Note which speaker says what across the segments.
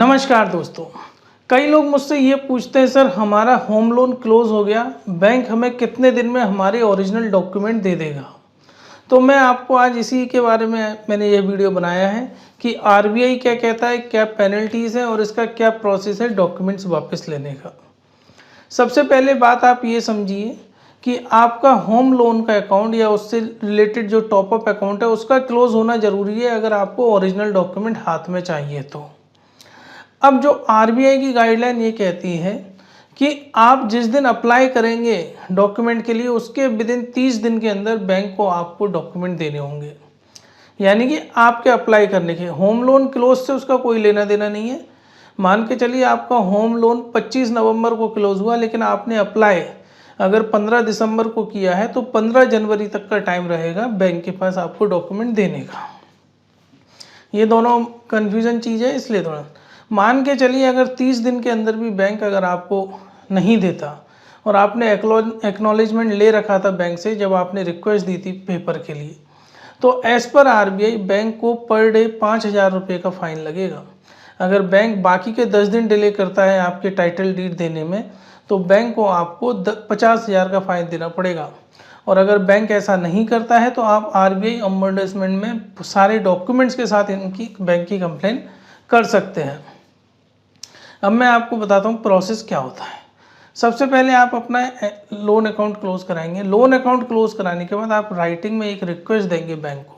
Speaker 1: नमस्कार दोस्तों, कई लोग मुझसे ये पूछते हैं सर हमारा होम लोन क्लोज हो गया, बैंक हमें कितने दिन में हमारे ओरिजिनल डॉक्यूमेंट दे देगा। तो मैं आपको आज इसी के बारे में मैंने ये वीडियो बनाया है कि आरबीआई क्या कहता है, क्या पेनल्टीज़ है और इसका क्या प्रोसेस है डॉक्यूमेंट्स वापस लेने का। सबसे पहले बात आप ये समझिए कि आपका होम लोन का अकाउंट या उससे रिलेटेड जो टॉपअप अकाउंट है उसका क्लोज होना ज़रूरी है अगर आपको ओरिजिनल डॉक्यूमेंट हाथ में चाहिए तो। अब जो आरबीआई की गाइडलाइन ये कहती है कि आप जिस दिन अप्लाई करेंगे डॉक्यूमेंट के लिए उसके विदिन 30 दिन के अंदर बैंक को आपको डॉक्यूमेंट देने होंगे। यानी कि आपके अप्लाई करने के होम लोन क्लोज से उसका कोई लेना देना नहीं है। मान के चलिए आपका होम लोन 25 नवंबर को क्लोज हुआ, लेकिन आपने अप्लाई अगर 15 दिसंबर को किया है तो 15 जनवरी तक का टाइम रहेगा बैंक के पास आपको डॉक्यूमेंट देने का। ये दोनों कन्फ्यूजन चीज़ है, इसलिए थोड़ा मान के चलिए अगर 30 दिन के अंदर भी बैंक अगर आपको नहीं देता और आपने एक्नॉलेजमेंट ले रखा था बैंक से जब आपने रिक्वेस्ट दी थी पेपर के लिए, तो एज़ पर आरबीआई बैंक को पर डे 5,000 रुपये का फ़ाइन लगेगा। अगर बैंक बाकी के 10 दिन डिले करता है आपके टाइटल डीड देने में तो बैंक को आपको 50,000 का फ़ाइन देना पड़ेगा। और अगर बैंक ऐसा नहीं करता है तो आप आरबीआई ऑम्बुड्समैन में सारे डॉक्यूमेंट्स के साथ इनकी बैंक की कंप्लेन कर सकते हैं। अब मैं आपको बताता हूँ प्रोसेस क्या होता है। सबसे पहले आप अपना लोन अकाउंट क्लोज कराएंगे। लोन अकाउंट क्लोज कराने के बाद आप राइटिंग में एक रिक्वेस्ट देंगे बैंक को,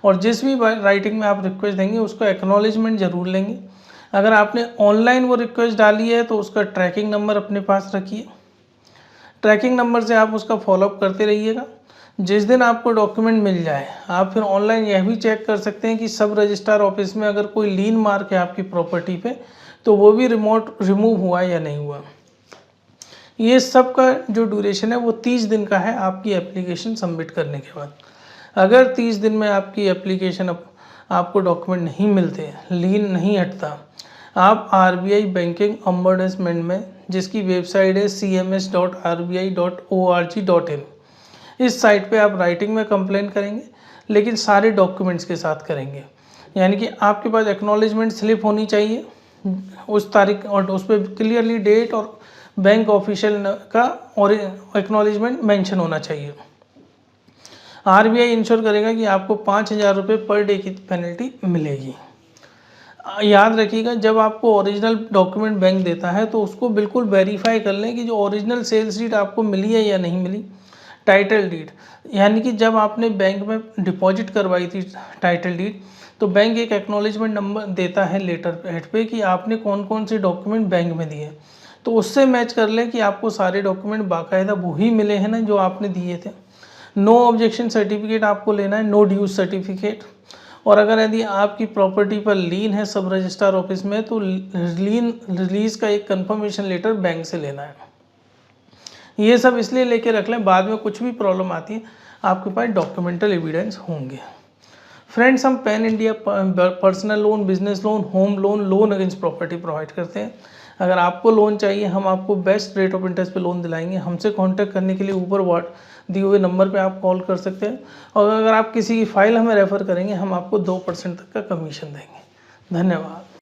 Speaker 1: और जिस भी राइटिंग में आप रिक्वेस्ट देंगे उसका एक्नॉलेजमेंट ज़रूर लेंगे। अगर आपने ऑनलाइन वो रिक्वेस्ट डाली है तो उसका ट्रैकिंग नंबर अपने पास रखिए। ट्रैकिंग नंबर से आप उसका फॉलोअप करते रहिएगा। जिस दिन आपको डॉक्यूमेंट मिल जाए आप फिर ऑनलाइन यह भी चेक कर सकते हैं कि सब रजिस्ट्रार ऑफिस में अगर कोई लीन मार्क है आपकी प्रॉपर्टी पे तो वो भी रिमूव हुआ या नहीं हुआ। ये सब का जो ड्यूरेशन है वो 30 दिन का है आपकी एप्लीकेशन सबमिट करने के बाद। अगर 30 दिन में आपकी एप्लीकेशन आपको डॉक्यूमेंट नहीं मिलते, लीन नहीं हटता, आप आरबीआई बैंकिंग ऑम्बुड्समैन में, जिसकी वेबसाइट है cms.rbi.org.in, इस साइट पे आप राइटिंग में कंप्लेन करेंगे, लेकिन सारे डॉक्यूमेंट्स के साथ करेंगे। यानी कि आपके पास एक्नॉलेजमेंट स्लिप होनी चाहिए उस तारीख, और उस पर क्लियरली डेट और बैंक ऑफिशियल का और एक्नॉलेजमेंट मेंशन होना चाहिए। आरबीआई इंश्योर करेगा कि आपको 5,000 रुपये पर डे की पेनल्टी मिलेगी। याद रखिएगा, जब आपको ओरिजिनल डॉक्यूमेंट बैंक देता है तो उसको बिल्कुल वेरीफाई कर लें कि जो ओरिजिनल सेल्स डीड आपको मिली है या नहीं मिली। टाइटल डीड, यानी कि जब आपने बैंक में डिपॉजिट करवाई थी टाइटल डीड, तो बैंक एक एक्नॉलेजमेंट नंबर देता है लेटर हेड पे कि आपने कौन कौन से डॉक्यूमेंट बैंक में दिए, तो उससे मैच कर लें कि आपको सारे डॉक्यूमेंट बाकायदा वही मिले हैं ना जो आपने दिए थे। नो ऑब्जेक्शन सर्टिफिकेट आपको लेना है, नो ड्यूज सर्टिफिकेट। और अगर यदि आपकी प्रॉपर्टी पर लीन है सब रजिस्ट्रार ऑफिस में तो लीन रिलीज़ का एक कंफर्मेशन लेटर बैंक से लेना है। ये सब इसलिए लेके रख लें, बाद में कुछ भी प्रॉब्लम आती है आपके पास डॉक्यूमेंटल एविडेंस होंगे। फ्रेंड्स, हम pan India personal loan, business loan, home loan, loan against property provide करते हैं। अगर आपको लोन चाहिए हम आपको बेस्ट रेट ऑफ इंटरेस्ट पे लोन दिलाएंगे। हमसे कांटेक्ट करने के लिए ऊपर दिए हुए नंबर पे आप कॉल कर सकते हैं, और अगर आप किसी की फ़ाइल हमें रेफ़र करेंगे हम आपको 2% तक का कमीशन देंगे। धन्यवाद।